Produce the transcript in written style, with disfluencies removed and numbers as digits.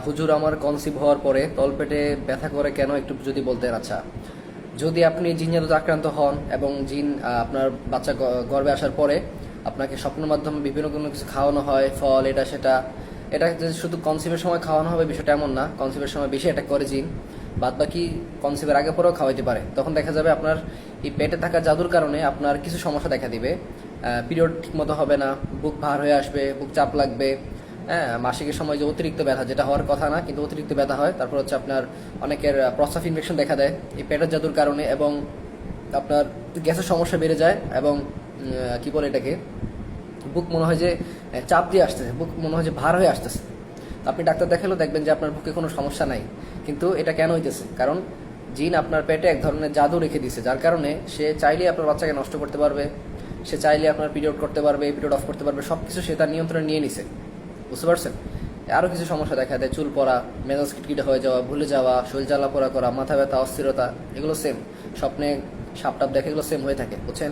হুজুর আমার কনসিভ হওয়ার পরে তলপেটে ব্যথা করে কেন, একটু যদি বলতেন। আচ্ছা, যদি আপনি জিনজাত আক্রান্ত হন এবং জিন আপনার বাচ্চা গর্ভে আসার পরে আপনাকে স্বপ্নের মাধ্যমে বিভিন্ন কোনো কিছু খাওয়ানো হয়, ফল এটা সেটা, এটা যে শুধু কনসিভের সময় খাওয়ানো হবে বিষয়টা এমন না। কনসিভের সময় বেশি অ্যাটাক করে জিন, বাদ বাকি কনসিভের আগে পরেও খাওয়াইতে পারে। তখন দেখা যাবে আপনার এই পেটে থাকা জাদুর কারণে আপনার কিছু সমস্যা দেখা দিবে। পিরিয়ড ঠিকমতো হবে না, বুক ভার হয়ে আসবে, বুক চাপ লাগবে। হ্যাঁ, মাসিকের সময় যে অতিরিক্ত ব্যথা, যেটা হওয়ার কথা না কিন্তু অতিরিক্ত ব্যথা হয়। তারপর হচ্ছে আপনার অনেকের প্রস্রাব ইনফেকশন দেখা দেয় এই পেটের জাদুর কারণে, এবং আপনার গ্যাসের সমস্যা বেড়ে যায়, এবং কি বলে এটাকে, বুক মনে হয় যে চাপ দিয়ে আসতেছে, বুক মনে হয় যে ভার হয়ে আসতেছে। তো আপনি ডাক্তার দেখালেও দেখবেন যে আপনার বুকে কোনো সমস্যা নাই, কিন্তু এটা কেন হইতেছে? কারণ জিন আপনার পেটে এক ধরনের জাদু রেখে দিছে, যার কারণে সে চাইলেই আপনার বাচ্চাকে নষ্ট করতে পারবে, সে চাইলে আপনার পিরিয়ড করতে পারবে, পিরিয়ড অফ করতে পারবে, সব কিছু সে তার নিয়ন্ত্রণে নিয়ে নিছে। বুঝতে পারছেন? আরও কিছু সমস্যা দেখা দেয়, চুল পড়া, মেজাজ খিটখিটে হয়ে যাওয়া, ভুলে যাওয়া, শরীর জ্বালা পোড়া করা, মাথা ব্যথা, অস্থিরতা, এগুলো সেম। স্বপ্নে সাপ টাপ দেখে, এগুলো সেম হয়ে থাকে, বুঝছেন?